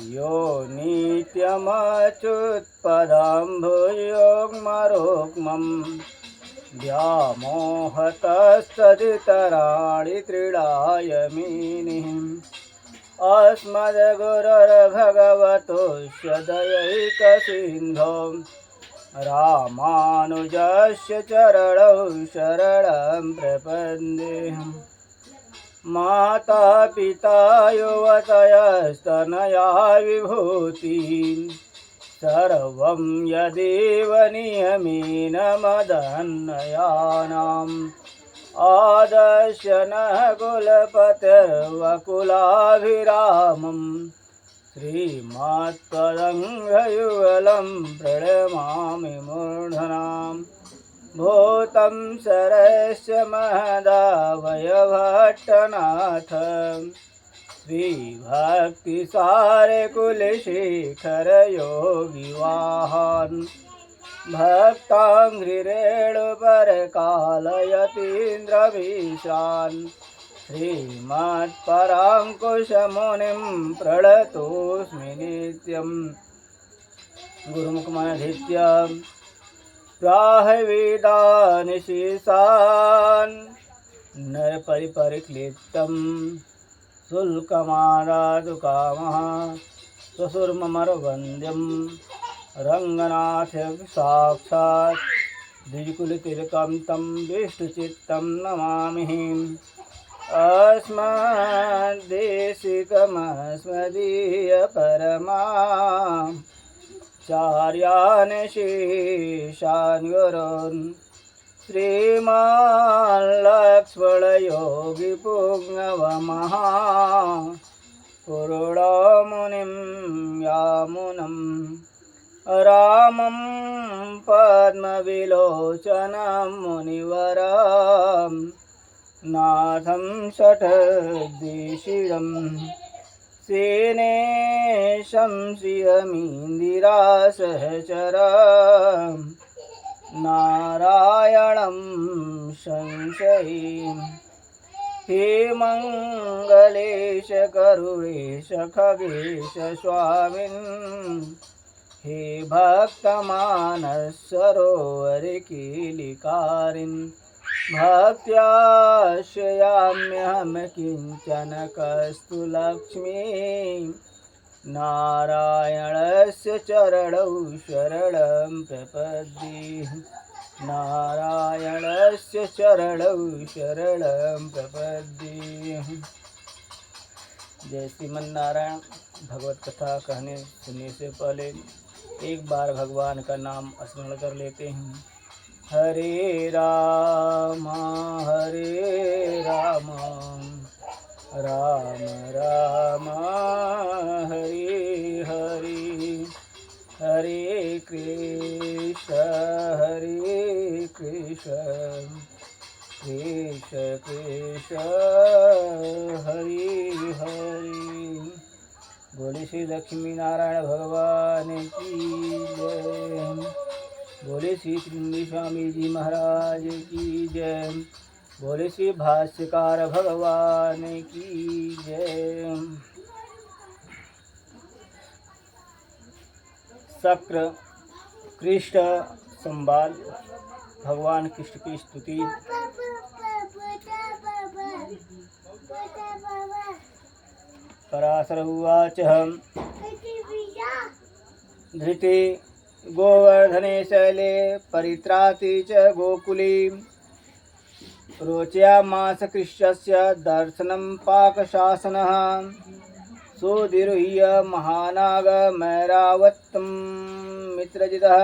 यो नित्यमच्युत्पदं भूयोग्मरुक्मं व्यामोहतस्तदितराणि त्रीडाय मेनिः अस्मद्गुरोर्भगवतोऽस्य दयैकसिन्धो रामानुजस्य चरणौ शरणं प्रपद्ये। माता पिता युवतयस्तनया विभूतिः सर्वं यदेव नियमेन मदन्वयानाम् आदर्श नः कुलपतिर्वकुलाभिरामम् श्रीमत्पदङ्घ्रियुगलं प्रणमामि मूर्धनाम् भूतं सरस्य महदावयभट्टनाथ श्रीभक्तिसारकुलशेखरयोगिवाहान् भक्ताङ्घ्रिरेणुपरकालयतीन्द्रविश्रान् श्रीमत्पराङ्कुशमुनिं प्रणतोऽस्मि नित्यं गुरुमुखमनधीत्य प्राहवेदानि शेषान् नरपरिपरिक्लिप्तं शुल्कमादातु कामः स्वसुरममरवन्द्यं रङ्गनाथ साक्षात् द्विजकुलतिलकं तं विष्णुचित्तं नमामि। अस्मद्देशिकमस्मदीयपरमा चार्यान् शेषान् गुरून् श्रीमान् लक्ष्मणयोगिपुङ्गवमः पुरुडमुनिं यामुनं रामं पद्मविलोचनं मुनिवरं नाथं षट्दिशिरम् सेनेशं श्रियमिन्दिरासहचरं नारायणं संशयी हे मङ्गलेश करुणेश खगेश स्वामिन् हे भक्तमानस सरोवर कीलिकारिन् भक्त्याश्रयाम्यहं किञ्चन कस्तुलक्ष्मी नारायणस्य चरणौ शरणं प्रपद्ये नारायणस्य चरणौ शरणं प्रपद्ये। जय श्रीमन्नारायण। भगवत कथा कहने सुनने से पहले एक बार भगवान का नाम स्मरण कर लेते हैं। हरे राम राम राम हरे हरे हरे कृष्ण कृष्ण कृष्ण हरे हरे। बोले श्री लक्ष्मी नारायण भगवान की जय। बोले श्री त्रिवेणी स्वामी जी महाराज की जय। बोले श्री भाष्यकार भगवान की जय। शक्र कृष्ण संवाद भगवान कृष्ण की स्तुति। पराशर उवाच धृते गोवर्धने शैले परित्राति च गोकुले रोचयामास कृष्णस्य दर्शनं पाकशासनः सुदीर्घ्य महानागमैरावतं मित्रजितः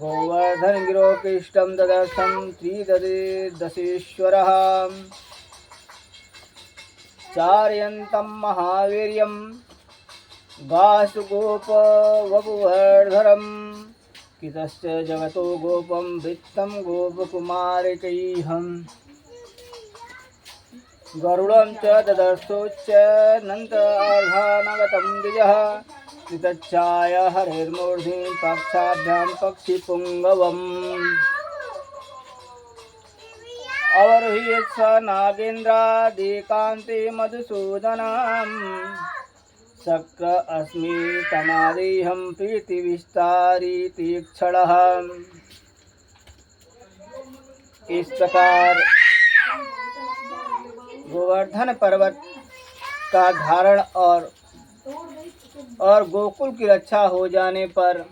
गोवर्धनगिरो कृष्णं ददर्शं त्रिदशेश्वरः चारयन्तं महावीर्यं वासुगोपवपुवर्धरं कितश्च जगतो गोपं वृत्तं गोपकुमारिकैः गरुडं च ददर्शोच्चनन्तर्धानगतं द्विजः कृतच्छाय हरेर्मूर्ध्नि पक्षाभ्यां पक्षिपुङ्गवम् अवरुह्य स नागेन्द्रादिकान्ते मधुसूदनम् शक्र अस्मि तमादेहं प्रीतिविस्तारी तीक्षणः। इस प्रकार गोवर्धन पर्वत का धारण और गोकुल की रक्षा हो जाने पर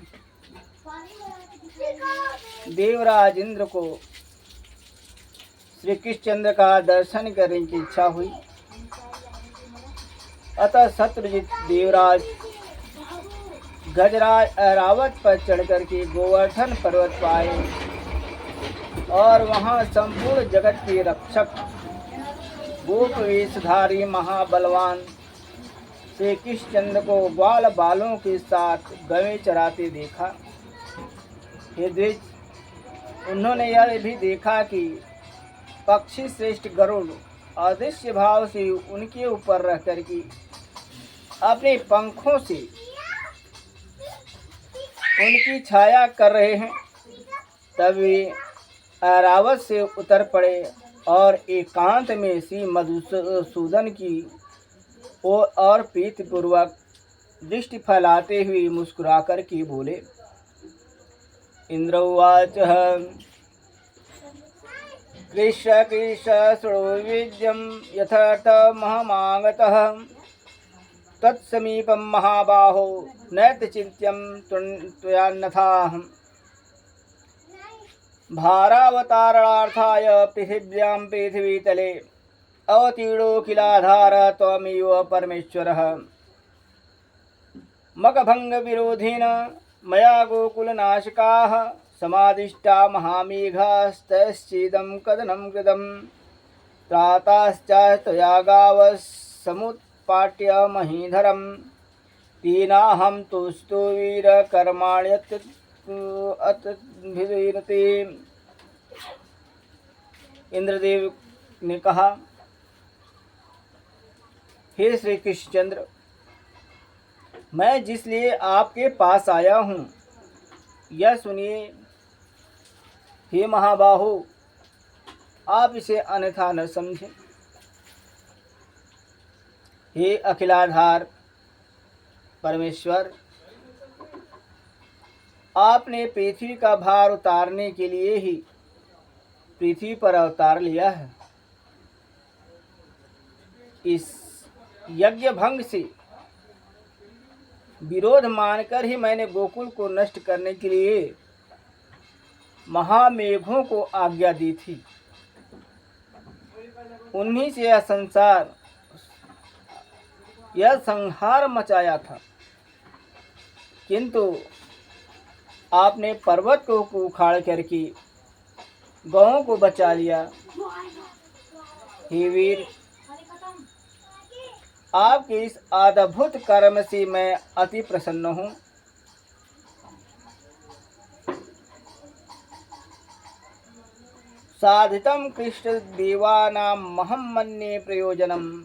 देवराज इंद्र को श्री कृष्णचंद्र का दर्शन करने की इच्छा हुई। अतः शत्रुजित देवराज गजराज ऐरावत पर चढ़कर के गोवर्धन पर्वत पाए और वहां संपूर्ण जगत के रक्षक गोप वेशधारी महाबलवान श्री कृष्णचंद्र को ग्वाल बालों के साथ गवें चराते देखा। हे द्विज, उन्होंने यह भी देखा कि पक्षी श्रेष्ठ गरुड़ अदृश्य भाव से उनके ऊपर रह कर के अपने पंखों से उनकी छाया कर रहे हैं। तब वे ऐरावत से उतर पड़े और एकांत में श्री मधुसूदन की ओर और प्रीतिपूर्वक दृष्टि फैलाते हुए मुस्कुरा कर के बोले। इंद्र उवाच कृष्ण कृष्ण शृणुविद्यं यथार्थमहमागतः तत्समीपं महाबाहो नैत चिन्त्यं त्वयान्यथाहम् भारावतारणार्थाय पृथिव्यां पृथिवीतले अवतीर्णो किलाधार त्वमेव परमेश्वरः। मखभङ्गविरोधेन मया गोकुलनाशकाः समादिष्टा महामेघास्तश्चेदं कदनं कृतं त्राताश्च त्वया गावः समुत्पाट्य महीधरं तेनाहं तुष्टो वीरकर्माण्यत अतभिरते। इंद्रदेव ने कहा, हे श्री कृष्णचंद्र, मैं जिसलिए आपके पास आया हूँ यह सुनिए। हे महाबाहो, आप इसे अन्यथा न समझें। हे अखिलाधार परमेश्वर, आपने पृथ्वी का भार उतारने के लिए ही पृथ्वी पर अवतार लिया है। इस यज्ञ भंग से विरोध मानकर ही मैंने गोकुल को नष्ट करने के लिए महामेघों को आज्ञा दी थी। उन्हीं से यह संहार मचाया था, किंतु आपने पर्वत को उखाड़ करके गौओं को बचा लिया। हे वीर, आपके इस अद्भुत कर्म से मैं अति प्रसन्न हूँ। साधितं कृष्ण देवानां महं मन्ये प्रयोजनं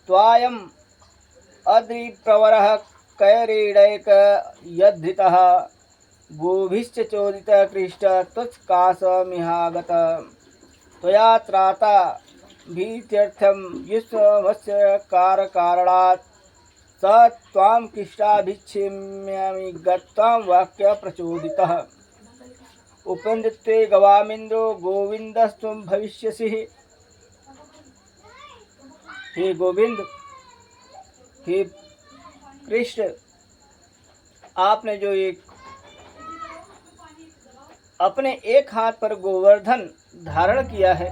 त्वायं अद्रिप्रवरः कैरेणैक यद्धृतः गोभिश्च चोदितः कृष्ण त्वत्काशमिहागत त्वया त्राता भीत्यर्थं युष्मस्य कारणात् स त्वां कृष्णाभिक्षेम्यामि गत्वां वाक्य प्रचोदितः उपेन्द्रत्वे गवामिन्द्रो गोविंदस्त्वं भविष्यसि। हे गोविंद, हे कृष्ण, आपने जो एक अपने एक हाथ पर गोवर्धन धारण किया है,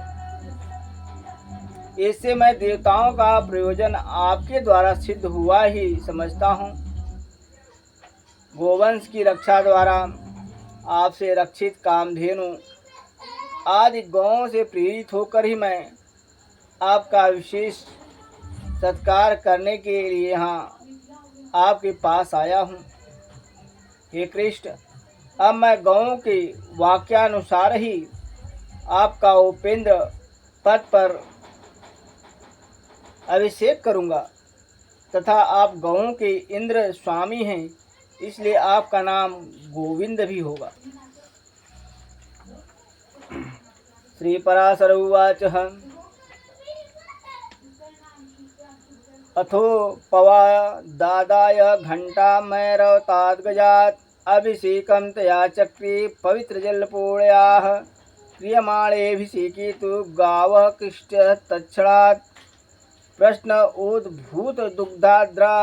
इससे मैं देवताओं का प्रयोजन आपके द्वारा सिद्ध हुआ ही समझता हूँ। गोवंश की रक्षा द्वारा आपसे रक्षित कामधेनु आदि गौओं से प्रेरित होकर ही मैं आपका विशेष सत्कार करने के लिए यहाँ आपके पास आया हूँ। हे कृष्ण, अब मैं गौओं के वाक्यानुसार ही आपका उपेंद्र पद पर अभिषेक करूँगा तथा आप गौओं के इंद्र स्वामी हैं, इसलिए आपका नाम गोविंद भी होगा। श्री पराशर उवाच अथो पवा दादाय घंटा मैरवताद गजात अभिषेकं तया चक्रे पवित्र जलपूर्णायाः क्रियमाणेऽभिषेके तु गावः कृष्ट तत्क्षणात् प्रश्न उद्भूत दुग्धाद्रा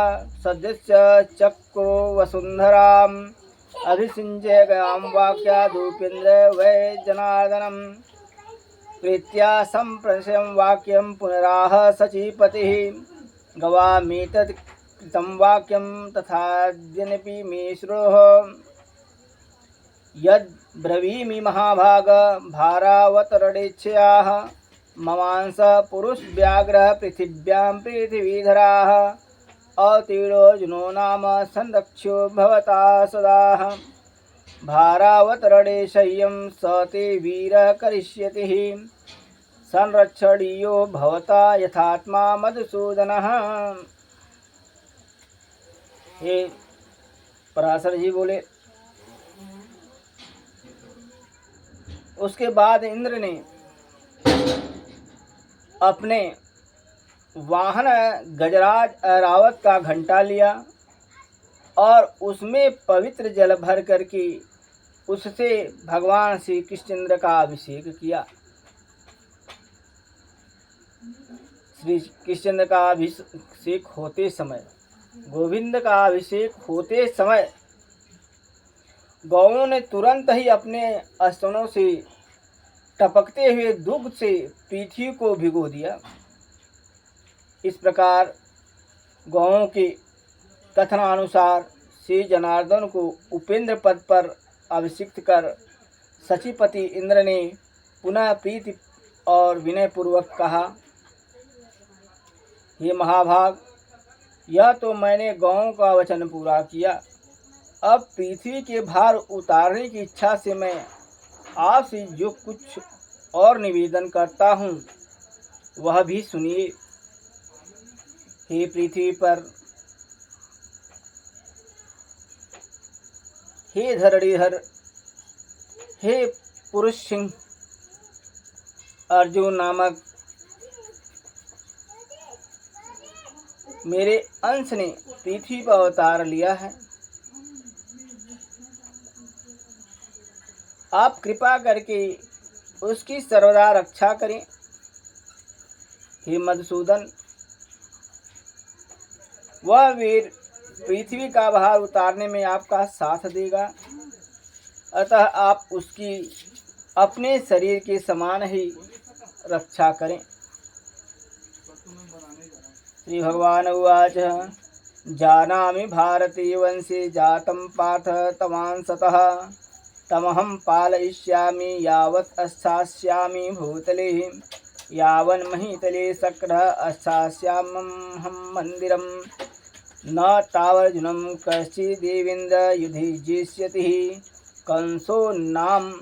सदस्य चक्रो वसुंधराम अभिषिञ्चे गयां वाक्यादुपेन्द्र वै जनार्दनम् प्रीत्या सम्प्रशं वाक्यं पुनराह सचीपतिः गवामीतत् कृतं वाक्यं तथाद्यनपि मे श्रुः यद् ब्रवीमि महाभाग भारावतरणेच्छयाः ममांस पुरुष व्याघ्र पृथिव्यां पृथिवीधराः अतीर्णो नाम संरक्ष्यो भवता सदा भारावतरणे शय्यं स ते वीरः करिष्यति संरक्षणीयो भवता यथात्मा मधुसूदनः। हे पराशर जी बोले, उसके बाद इंद्र ने अपने वाहन गजराज ऐरावत का घंटा लिया और उसमें पवित्र जल भर करके उससे भगवान श्री कृष्णचंद्र का अभिषेक किया। श्री कृष्णचंद्र का अभिषेक होते समय, गोविंद का अभिषेक होते समय गौओं ने तुरंत ही अपने स्तनों से टपकते हुए दुग्ध से पृथ्वी को भिगो दिया। इस प्रकार गौओं के कथनानुसार श्री जनार्दन को उपेंद्र पद पर अभिषिक्त कर सचिपति इंद्र ने पुनः प्रीति और विनय पूर्वक कहा, हे महाभाग, यह तो मैंने गौओं का वचन पूरा किया। अब पृथ्वी के भार उतारने की इच्छा से मैं आपसे जो कुछ और निवेदन करता हूँ वह भी सुनिए। हे पृथ्वी पर, हे धरणीधर, हे पुरुष सिंह अर्जुन नामक मेरे अंश ने पृथ्वी पर अवतार लिया है। आप कृपा करके उसकी सर्वदा रक्षा करें। हे मधुसूदन, वह वीर पृथ्वी का भार उतारने में आपका साथ देगा, अतः आप उसकी अपने शरीर के समान ही रक्षा करें। श्री भगवान उवाच, जानामि भारती वंशे जातं पार्थ तवांसतः तमहं पालयिष्यामि यावत् स्थास्यामि भूतले यावन् महीतले शक्रः स्थास्याम्यहं मन्दिरं न तावर्जुनं कश्चिदेवेन्द्र युधि जिष्यति कंसो नाम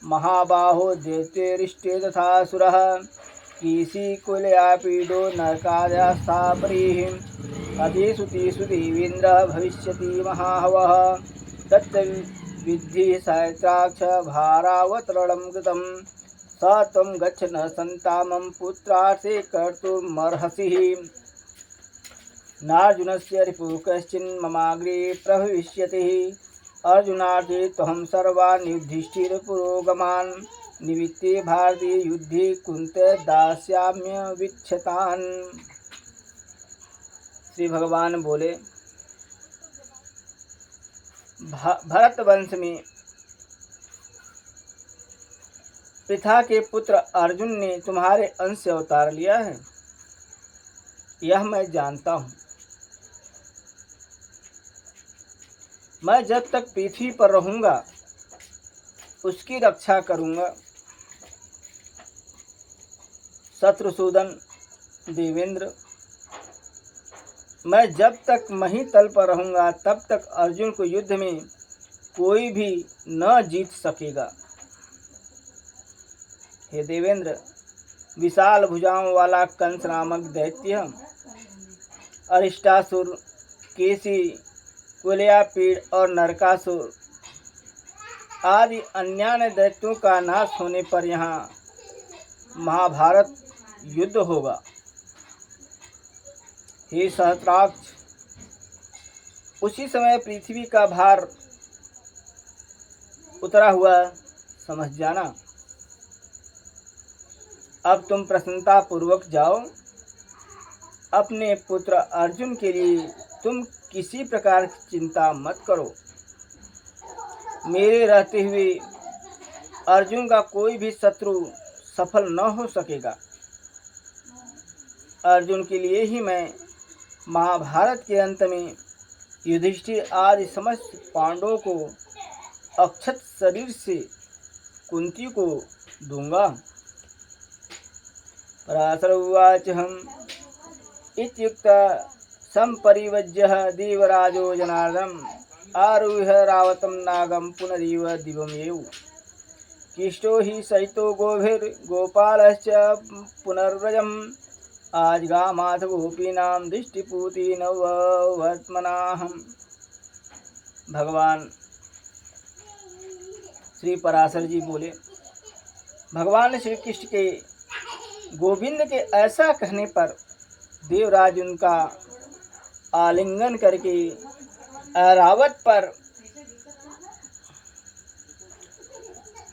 महाबाहो दैत्यरिष्टे तथासुरः कीशीकुलयापीडो नरकादशापरिः अतिसुतिषु देवेन्द्रः भविष्यति महाहवः तत्विद्धि सहस्राक्ष भारावतरणं कृतं स त्वं गच्छ न सन्तामं पुत्रार्थे कर्तुमर्हसि नार्जुनस्य रिपुः कश्चिन्ममाग्रे प्रभविष्यति अर्जुनार्थे त्वं सर्वान् युधिष्ठिरपुरोगमान् निमित्ते भारती युद्धे कुन्ते दास्याम्यवीक्षतान्। श्री भगवान बोले, भरत वंश में पृथा के पुत्र अर्जुन ने तुम्हारे अंश से अवतार लिया है, यह मैं जानता हूँ। मैं जब तक पृथ्वी पर रहूँगा उसकी रक्षा करूँगा। शत्रुसूदन देवेंद्र, मैं जब तक मही तल पर रहूँगा तब तक अर्जुन को युद्ध में कोई भी न जीत सकेगा। हे देवेंद्र, विशाल भुजाओं वाला कंस नामक दैत्य, अरिष्टासुर, केसी, कुलयापीड़ और नरकासुर आदि अन्य दैत्यों का नाश होने पर यहाँ महाभारत युद्ध होगा। हे सहस्राक्ष, उसी समय पृथ्वी का भार उतरा हुआ समझ जाना। अब तुम प्रसन्नता पूर्वक जाओ। अपने पुत्र अर्जुन के लिए तुम किसी प्रकार की चिंता मत करो। मेरे रहते हुए अर्जुन का कोई भी शत्रु सफल न हो सकेगा। अर्जुन के लिए ही मैं महाभारत के अंत में युधिष्ठिर आदि समस्त पांडवों को अक्षत शरीर से कुंती को दूंगा। पराशर उवाच हम इत्युक्तः संपरिवज्यः देवराजो जनार्दनम् आरुह्य रावतं नागं पुनरिव दिवमेव। किष्टो हि सहितो गोभिर्गोपालश्च पुनर्व्रजम् आजगामाथ गोपीनां दृष्टिपूति नववर्त्मनाहम्। भगवान श्री पराशर जी बोले, भगवान श्री कृष्ण के गोविंद के ऐसा कहने पर देवराज उनका आलिंगन करके ऐरावत पर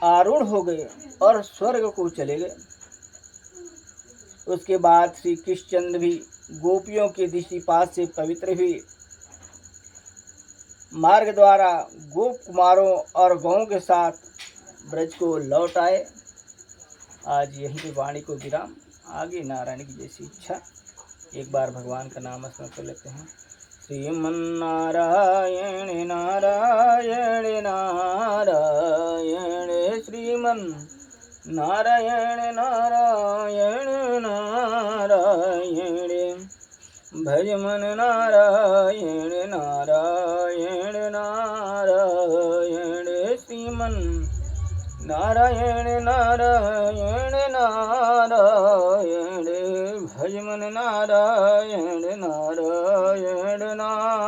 आरूढ़ हो गए और स्वर्ग को चले गए। उसके बाद श्री कृष्णचंद्र भी गोपियों के दृष्टिपात से पवित्र हुए मार्ग द्वारा गोप कुमारों और गौों के साथ ब्रज को लौट आए। आज यहीं पे वाणी को विराम। आगे नारायण की जैसी इच्छा। एक बार भगवान का नाम स्मरण कर लेते हैं। श्रीमन्नारायण नारायण नारायण श्रीमन्नारायण नारायण नारायण भज मन नारायण नारायण नारायण श्रीमन्नारायण नारायण नारायण भज मन नारायण नारायण नारायण।